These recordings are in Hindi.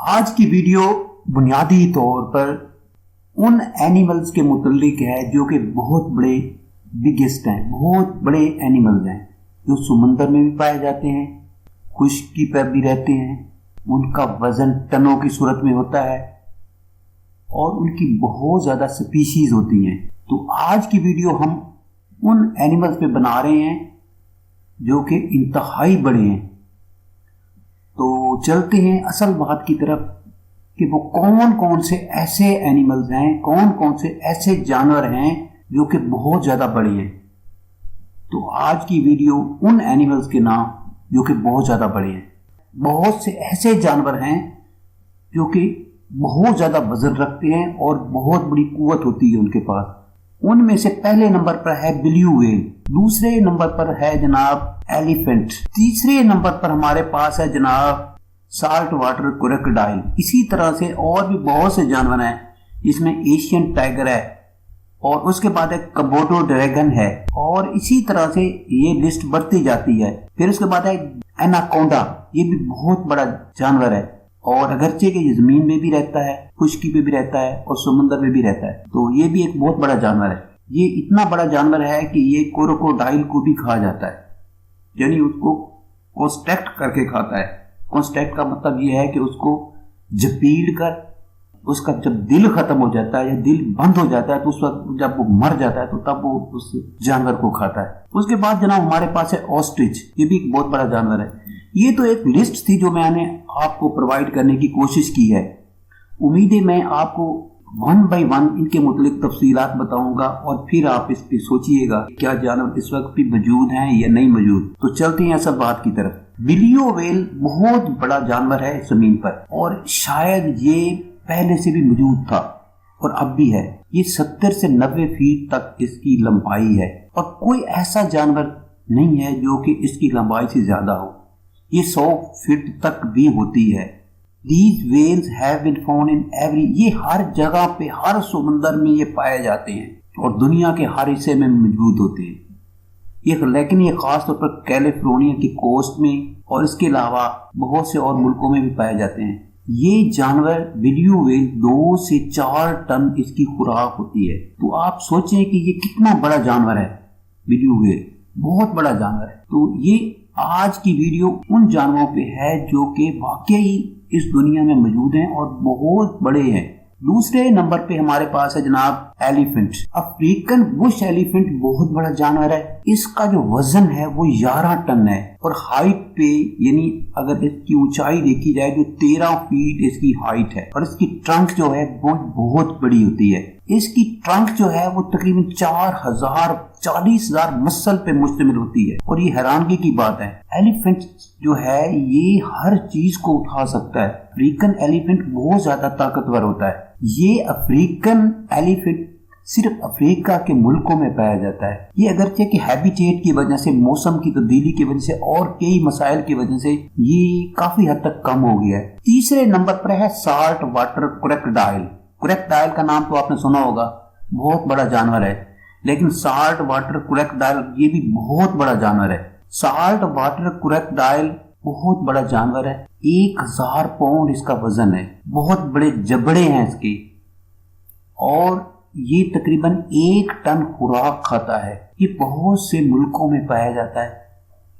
आज की वीडियो बुनियादी तौर पर उन एनिमल्स के मुतल्लिक है जो कि बहुत बड़े बिगेस्ट हैं, बहुत बड़े एनिमल्स हैं जो समुंदर में भी पाए जाते हैं, खुश्की पर भी रहते हैं। उनका वजन टनों की सूरत में होता है और उनकी बहुत ज़्यादा स्पीशीज होती हैं। तो आज की वीडियो हम उन एनिमल्स पे बना रहे हैं जो कि इंतहाई बड़े हैं। तो चलते हैं असल बात की तरफ कि वो कौन कौन से ऐसे एनिमल्स हैं, कौन कौन से ऐसे जानवर हैं जो कि बहुत ज़्यादा बड़े हैं। तो आज की वीडियो उन एनिमल्स के नाम जो कि बहुत ज़्यादा बड़े हैं। बहुत से ऐसे जानवर हैं जो कि बहुत ज़्यादा वजन रखते हैं और बहुत बड़ी कुव्वत होती है उनके पास। उनमें से पहले नंबर पर है ब्लू व्हेल, दूसरे नंबर पर है जनाब एलिफेंट, तीसरे नंबर पर हमारे पास है जनाब साल्ट वाटर क्रोकोडाइल। इसी तरह से और भी बहुत से जानवर हैं जिसमें एशियन टाइगर है और उसके बाद एक कमोडो ड्रैगन है और इसी तरह से ये लिस्ट बढ़ती जाती है। फिर उसके बाद है एनाकोंडा, ये भी बहुत बड़ा जानवर है और अगरचे के ये जमीन में भी रहता है, खुश्की पे भी रहता है और समुद्र में भी रहता है। तो ये भी एक बहुत बड़ा जानवर है। ये इतना बड़ा जानवर है कि ये क्रोकोडाइल को भी खा जाता है, यानी उसको कॉन्स्ट्रैक्ट करके खाता है। कॉन्स्ट्रैक्ट का मतलब ये है कि उसको झपीड़ कर उसका जब दिल खत्म हो जाता है या दिल बंद हो जाता है तो उस वक्त जब वो मर जाता है तो तब वो उस जानवर को खाता है। उसके बाद जनाब हमारे पास है ऑस्ट्रिच, ये भी एक बहुत बड़ा जानवर है। ये तो एक लिस्ट थी जो मैंने आपको प्रोवाइड करने की कोशिश की है। उम्मीद है मैं आपको वन बाय वन इनके मुतालिक तफसीलात बताऊंगा और फिर आप इस पे सोचिएगा क्या जानवर इस वक्त भी मौजूद हैं या नहीं मौजूद। तो चलते हैं असल बात की तरफ। ब्लू व्हेल बहुत बड़ा जानवर है जमीन पर और शायद ये पहले से भी मौजूद था और अब भी है। ये 70 से 90 फीट तक इसकी लंबाई है और कोई ऐसा जानवर नहीं है जो कि इसकी लंबाई से ज्यादा हो। ये 100 फीट तक भी होती है। These whales have been found in every, ये हर जगह पे, हर समुंदर में ये पाए जाते हैं और दुनिया के हर हिस्से में मौजूद होते हैं। लेकिन ये खास तौर पर कैलिफोर्निया की कोस्ट में और इसके अलावा बहुत से और मुल्कों में भी पाए जाते हैं। ये जानवर ब्लू व्हेल 2 से 4 टन इसकी खुराक होती है। तो आप सोचें कि ये कितना बड़ा जानवर है। ब्लू व्हेल बहुत बड़ा जानवर है। तो ये आज की वीडियो उन जानवरों पे है जो कि वाकई इस दुनिया में मौजूद हैं और बहुत बड़े हैं। दूसरे नंबर पे हमारे पास है जनाब एलिफेंट। अफ्रीकन बुश एलिफेंट बहुत बड़ा जानवर है। इसका जो वजन है वो 11 टन है और हाइट पे, यानी अगर इसकी ऊंचाई देखी जाए तो 13 फीट इसकी हाइट है और इसकी ट्रंक जो है वो बहुत बड़ी होती है। इसकी ट्रंक जो है वो तकरीबन 40,000 मसल पे मुश्तमिल होती है और ये हैरानगी की बात है। एलिफेंट जो है ये हर चीज को उठा सकता है। अफ्रीकन एलिफेंट बहुत ज्यादा ताकतवर होता है। ये अफ्रीकन एलिफेंट सिर्फ अफ्रीका के मुल्कों में पाया जाता है। ये अगरचे कि हैबिटेट की वजह से, मौसम की तब्दीली की वजह से और कई मसाइल की वजह से ये काफी हद तक कम हो गया है। तीसरे नंबर पर है साल्ट वाटर क्रोकोडाइल। क्रोकोडाइल का नाम तो आपने सुना होगा, बहुत बड़ा जानवर है। लेकिन साल्ट वाटर क्रोकोडाइल ये भी बहुत बड़ा जानवर है। साल्ट वाटर क्रोकोडाइल बहुत बड़ा जानवर है। 1000 पाउंड इसका वजन है। बहुत बड़े जबड़े हैं इसके और ये तकरीबन 1 टन खुराक खाता है। ये बहुत से मुल्कों में पाया जाता है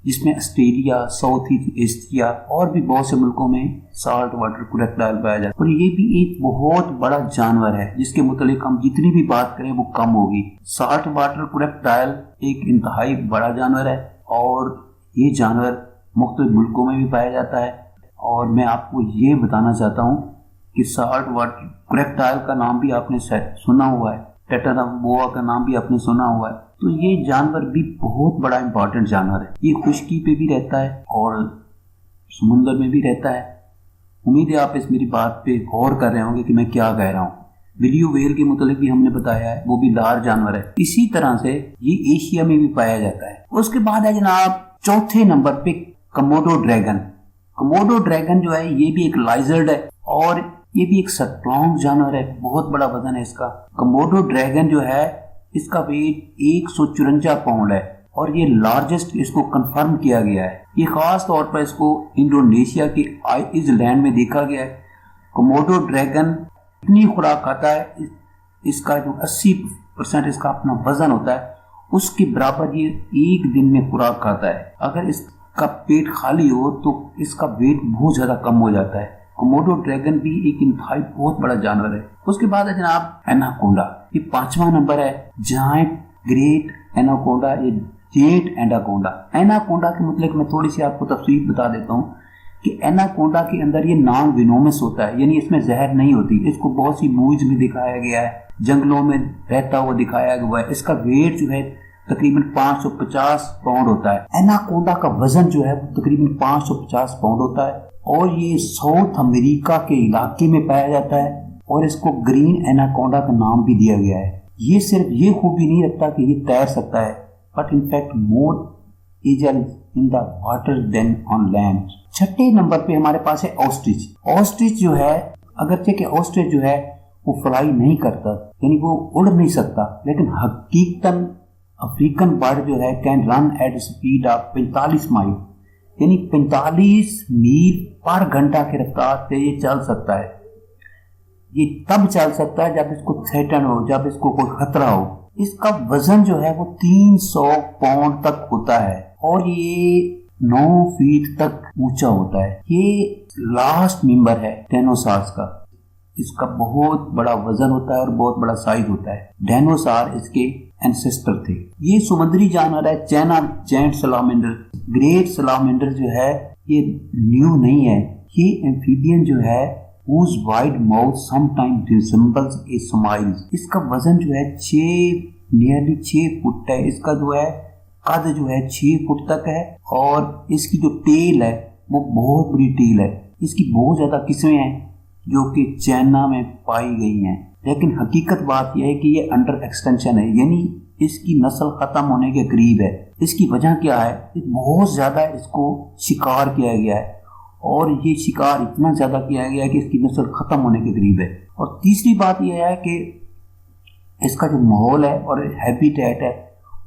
जिसमें ऑस्ट्रेलिया, साउथ ईस्ट एशिया और भी बहुत से मुल्कों में साल्ट वाटर क्रोकोडाइल पाया जाता है। और ये भी एक बहुत बड़ा जानवर है जिसके मुतालिक हम जितनी भी बात करें वो कम होगी। साल्ट वाटर क्रोकोडाइल एक इंतहाई बड़ा जानवर है और ये जानवर मुख्तलिफ मुल्कों में भी पाया जाता है। और मैं आपको ये बताना चाहता हूँ कि साल्ट वाटर क्रोकोडाइल का नाम भी आपने सुना हुआ है, टेट्राबोआ का नाम भी आपने सुना हुआ है। तो ये जानवर भी बहुत बड़ा इंपॉर्टेंट जानवर है। ये खुश्की पे भी रहता है और समुद्र में भी रहता है। उम्मीद है आप इस मेरी बात पे गौर कर रहे होंगे कि मैं क्या कह रहा हूँ। ब्लू व्हेल के मुतालिक भी हमने बताया है, वो भी लार्ज जानवर है। इसी तरह से ये एशिया में भी पाया जाता है। उसके बाद है जनाब चौथे नंबर पे कमोडो ड्रैगन। कमोडो ड्रैगन जो है ये भी एक लाइजर्ड है और ये भी एक स्ट्रॉन्ग जानवर है। बहुत बड़ा वजन है इसका। कमोडो ड्रैगन जो है इसका वेट 154 पाउंड है और ये लार्जेस्ट इसको कंफर्म किया गया है। ये खास तौर पर इसको इंडोनेशिया के आइसलैंड में देखा गया है कोमोडो ड्रैगन इतनी खुराक खाता है, इसका जो 80% इसका अपना वजन होता है उसके बराबर ये एक दिन में खुराक खाता है। अगर इसका पेट खाली हो तो इसका वेट बहुत ज्यादा कम हो जाता है। कोमोडो ड्रैगन भी एक इंतहाई बहुत बड़ा जानवर है। उसके बाद है जनाब एनाकोंडा, ये 5वां नंबर है। जायंट ग्रेट एनाकोंडा, ये जेट एनाकोंडा। एनाकोंडा के मतलब मैं थोड़ी सी आपको तफसील बता देता हूँ कि एनाकोंडा के अंदर ये नॉन वेनोमस होता है, यानी इसमें जहर नहीं होती। इसको बहुत सी मूवीज में दिखाया गया है, जंगलों में रहता हुआ दिखाया गया है। इसका वेट जो है तकरीबन 550 पाउंड होता है। एनाकोंडा का वजन जो है वो तकरीबन 550 पाउंड होता है और ये साउथ अमेरिका के इलाके में पाया जाता है और इसको ग्रीन एनाकोंडा का नाम भी दिया गया है। ये सिर्फ ये खूबी नहीं रखता कि ये तैर सकता है, but in fact more agile in the water than on land. 6 number पे हमारे पास है ऑस्ट्रिच। ऑस्ट्रिच जो है, अगरचे कि ऑस्ट्रिच जो है वो फ्लाई नहीं करता, यानी वो उड़ नहीं सकता, लेकिन हकीकतन अफ्रीकन बर्ड जो है can run at speed of 45 mile, यानी 45 मील पर घंटा की रफ्तार से ये चल सकता है। ये तब चल सकता है जब इसको थ्रेटन हो, जब इसको कोई खतरा हो। इसका वजन जो है वो 300 पाउंड तक होता है और ये 9 फीट तक ऊंचा होता है। ये लास्ट मेंबर है डायनासोर्स का। इसका बहुत बड़ा वजन होता है और बहुत बड़ा साइज होता है। डायनासोर इसके एंसेस्टर थे। ये समुद्री जानवर है। चाइना जायंट सलामेंडर, ग्रेट सलामेंडर जो है ये न्यू नहीं है। ये एम्फीबियन जो है whose wide mouth sometimes resembles a smile। इसका वजन जो है नियरली 6 फुट है। इसका जो है कद जो है 6 फुट तक है और इसकी जो टेल है वो बहुत बड़ी टेल है। इसकी बहुत ज्यादा किस्में हैं जो कि चाइना में पाई गई हैं, लेकिन हकीकत बात यह है कि ये अंडर एक्सटेंशन है, यानी इसकी नस्ल खत्म होने के करीब है। इसकी वजह क्या है? बहुत ज्यादा इसको शिकार किया गया है और ये शिकार इतना ज्यादा किया गया है कि इसकी नस्ल खत्म होने के करीब है। और तीसरी बात यह है कि इसका जो माहौल है और हैबिटेट है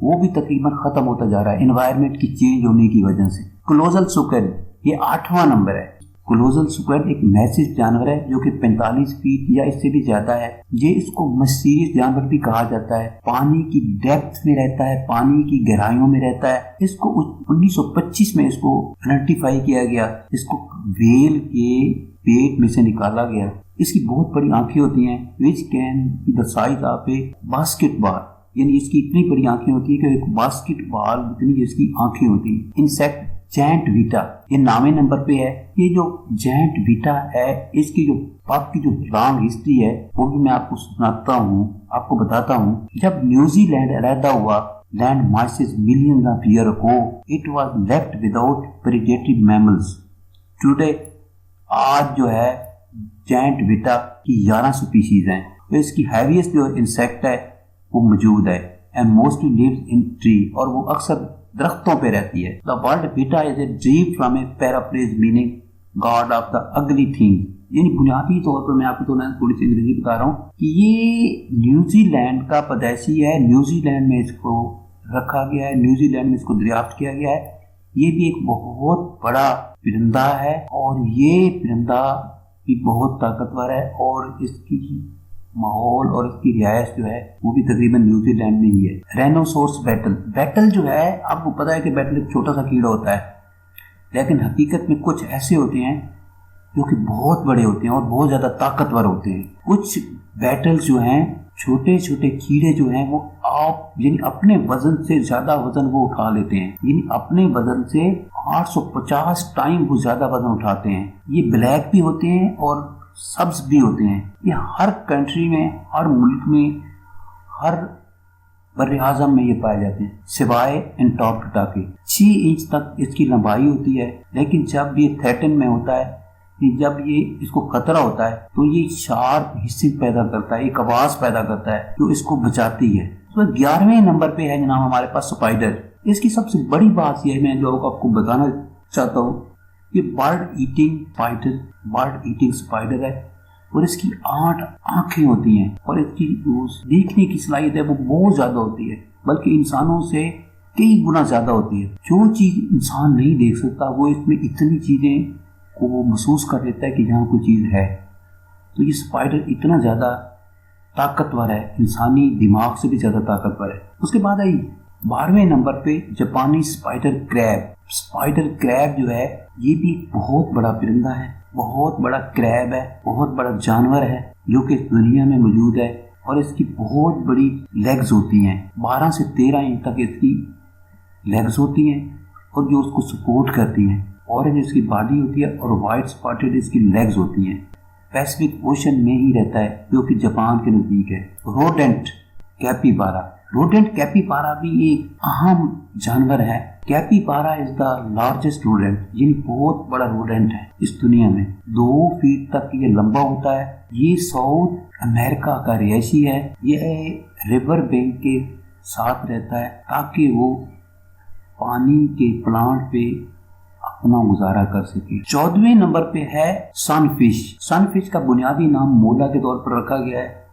वो भी तकरीबन खत्म होता जा रहा है एनवायरनमेंट की चेंज होने की वजह से। कोलोजल सुकर, ये 8वां नंबर है। कोलोजल सुकर एक मैसिव जानवर है जो कि 45 फीट या इससे भी ज्यादा है। ये इसको मिस्टीरियस जानवर भी कहा जाता है। पानी की डेप्थ में रहता है, पानी की गहराइयों में रहता है। इसको 1925 में इसको आइडेंटिफाई किया गया। इसको व्हेल के पेट में से निकाला गया। इसकी बहुत बड़ी आंखें होती हैं, which can be the size of A basketball, यानी इसकी इतनी बड़ी आंखें होती है कि एक बास्केटबॉल इतनी इसकी आंखें होती हैं। इंसेक्ट जायंट बीटा, ये 9वें नंबर पे है। ये जो जायंट बीटा है इसकी जो बाकी जो लॉन्ग हिस्ट्री है वो भी मैं आपको सुनाता हूँ, आपको बताता हूँ। जब न्यूजीलैंड अलहदा हुआ, land masses millions of year ago, it was left without predatory mammals. Today आज जो है जायंट बीटा की 11 स्पीशीज हैं। तो इसकी हैवीएस्ट जो इंसेक्ट है वो मौजूद है and mostly lives in tree, और वो अक्सर दरख्तों पे रहती है। The word beta is a derive from a paraphrase meaning god of the ugly thing, यानी बुनियादी तौर पर मैं आपको थोड़ी सी अंग्रेजी बता रहा हूँ कि ये न्यूजीलैंड का पैदाइशी है। न्यूजीलैंड में इसको रखा गया है, न्यूजीलैंड में इसको दरियाफ्त किया गया है। ये भी एक बहुत बड़ा परिंदा है और ये परिंदा भी बहुत ताकतवर है और इसकी माहौल और इसकी रिहायश जो है वो भी तकरीबन न्यूजीलैंड में ही है। राइनोसोरस बैटल, बैटल जो है आपको पता है कि बैटल एक छोटा सा कीड़ा होता है, लेकिन हकीकत में कुछ ऐसे होते हैं जो कि बहुत बड़े होते हैं और बहुत ज्यादा ताकतवर होते हैं। कुछ बैटल्स जो हैं, छोटे छोटे कीड़े जो हैं वो आप यानी अपने वजन से ज्यादा वजन वो उठा लेते हैं, यानी अपने वजन से 850 टाइम वो ज्यादा वजन उठाते हैं। ये ब्लैक भी होते हैं और सब्ज भी होते हैं। ये हर कंट्री में, हर मुल्क में, हर बर्रे आज़म में ये पाए जाते हैं सिवाय एंटार्कटिका के। 6 इंच तक इसकी लंबाई होती है, लेकिन जब ये थ्रेटन में होता है, जब ये इसको खतरा होता है तो ये शार्प हिस्से पैदा करता है, एक आवाज पैदा करता है जो इसको बचाती है। तो 11वें नंबर पे है जनाब हमारे पास स्पाइडर। इसकी सबसे बड़ी बात यह है, मैं जो आपको बताना चाहता हूँ, ये बर्ड ईटिंग स्पाइडर है और इसकी 8 आंखें होती हैं और इसकी देखने की सलाहियत है वो बहुत ज्यादा होती है, बल्कि इंसानों से कई गुना ज्यादा होती है। जो चीज इंसान नहीं देख सकता वो इसमें इतनी चीजें को वो महसूस कर लेता है कि यहाँ कोई चीज है। तो ये स्पाइडर इतना ज़्यादा ताकतवर है, इंसानी दिमाग से भी ज़्यादा ताकतवर है। उसके बाद आई 12वें नंबर पे जापानी स्पाइडर क्रैब। स्पाइडर क्रैब जो है ये भी बहुत बड़ा परिंदा है, बहुत बड़ा क्रैब है, बहुत बड़ा जानवर है जो कि दुनिया में मौजूद है और इसकी बहुत बड़ी लेग्स होती हैं, 12 से 13 इंच तक इसकी लेग्स होती हैं और जो उसको सपोर्ट करती हैं। ऑरेंज इसकी बॉडी होती है और वाइट स्पॉटेड इसकी लेग्स होती हैं। पैसिफिक ओशन में ही रहता है जो कि जापान के नज़दीक है। Rodent capybara. रोडेंट कैपिबारा भी एक अहम जानवर है। Capybara is the largest rodent, यानी बहुत बड़ा रोडेंट है इस दुनिया में। 2 फीट तक ये लंबा होता है। ये साउथ अमेरिका का रिहायशी है। ये रिवर बैंक के साथ रहता है ताकि वो पानी के प्लांट पे अपना गुजारा कर सके। 14वें नंबर पे है सनफिश। सनफिश का बुनियादी नाम मोला के तौर पर रखा गया है।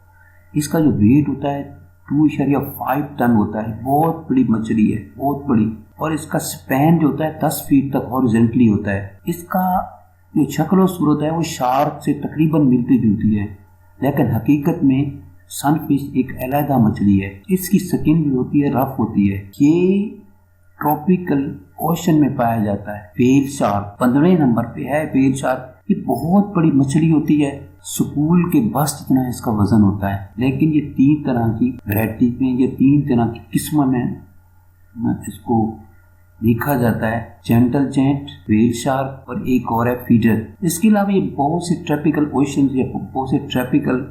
इसका जो वेट होता है 2.5 टन होता है। बहुत बड़ी मछली है, बहुत बड़ी। और इसका स्पैन जो होता है 10 फीट तक हॉरिजॉन्टली होता है। इसका जो शक्ल और सूरत है वो शार्क से तकरीबन मिलती जुलती है, लेकिन हकीकत में सनफिश एक अलग मछली है। इसकी स्किन भी होती है, रफ होती है। ये ट्रॉपिकल ओशन में पाया जाता है। व्हेल शार्क 15वें नंबर पे है। व्हेल शार्क ये बहुत बड़ी मछली होती है, स्कूल के बस जितना इसका वजन होता है। लेकिन ये 3 तरह की वैरायटी में, ये 3 तरह की किस्म में इसको देखा जाता है। जेंटल जेंट, व्हेल शार्क और एक और है फीडर। इसके अलावा ये बहुत से ट्रॉपिकल ओशन या बहुत से ट्रॉपिकल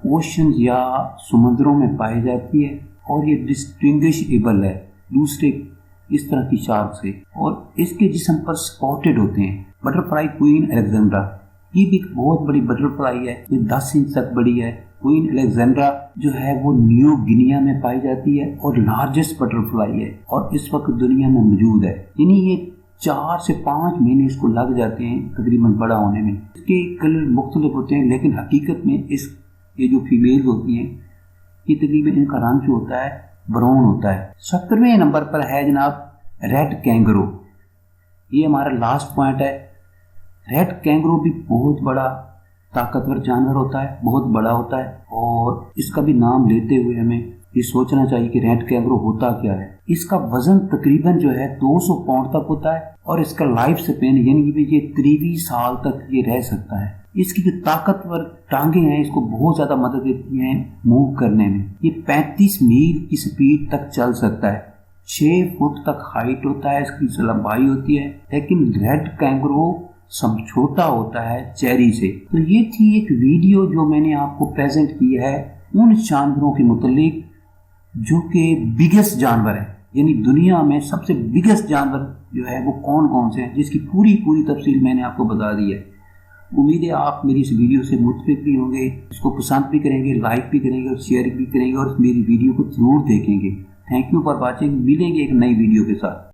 ओशन या समुद्रों में पाई जाती है और ये डिस्टिंग्विशेबल है दूसरे इस तरह की शार्क से। और इसके जिस्म पर स्पॉटेड होते हैं। बटरफ्लाई क्वीन अलेक्जेंड्रा, ये भी एक बहुत बड़ी बटरफ्लाई है, ये 10 इंच तक बड़ी है। क्वीन अलेक्जेंड्रा जो है वो न्यू गिनिया में पाई जाती है और लार्जेस्ट बटरफ्लाई है और इस वक्त दुनिया में मौजूद है। यानी ये 4 से 5 महीने इसको लग जाते हैं तकरीबन बड़ा होने में। इसके कलर मुख्तलिफ होते हैं, लेकिन हकीकत में ये जो फीमेल होती हैं ये तकरीबन इनका रंग जो होता है ब्राउन होता है। 17वें नंबर पर है जनाब रेड कैंगरू। ये हमारा लास्ट पॉइंट है। रेड कैंगरू भी बहुत बड़ा ताकतवर जानवर होता है, बहुत बड़ा होता है और इसका भी नाम लेते हुए हमें ये सोचना चाहिए कि रेड कैंगरू होता क्या है। इसका वजन तकरीबन जो है 200 पाउंड तक होता है और इसका लाइफ स्पैन यानी कि ये 23 साल तक ये रह सकता है। इसकी जो ताकतवर टांगे हैं इसको बहुत ज्यादा मदद देती हैं मूव करने में। ये 35 मील की स्पीड तक चल सकता है। 6 फुट तक हाइट होता है, इसकी लंबाई होती है। लेकिन रेड कैंगरू सब छोटा होता है चेरी से। तो ये थी एक वीडियो जो मैंने आपको प्रेजेंट की है उन जानवरों के मुतालिक जो कि बिगेस्ट जानवर है, यानी दुनिया में सबसे बिगेस्ट जानवर जो है वो कौन कौन से हैं, जिसकी पूरी तफसील मैंने आपको बता दी है। उम्मीद है आप मेरी इस वीडियो से मुतफिक भी होंगे, इसको पसंद भी करेंगे, लाइक भी करेंगे और शेयर भी करेंगे और मेरी वीडियो को जरूर देखेंगे। Thank you for watching. मिलेंगे एक नई वीडियो के साथ।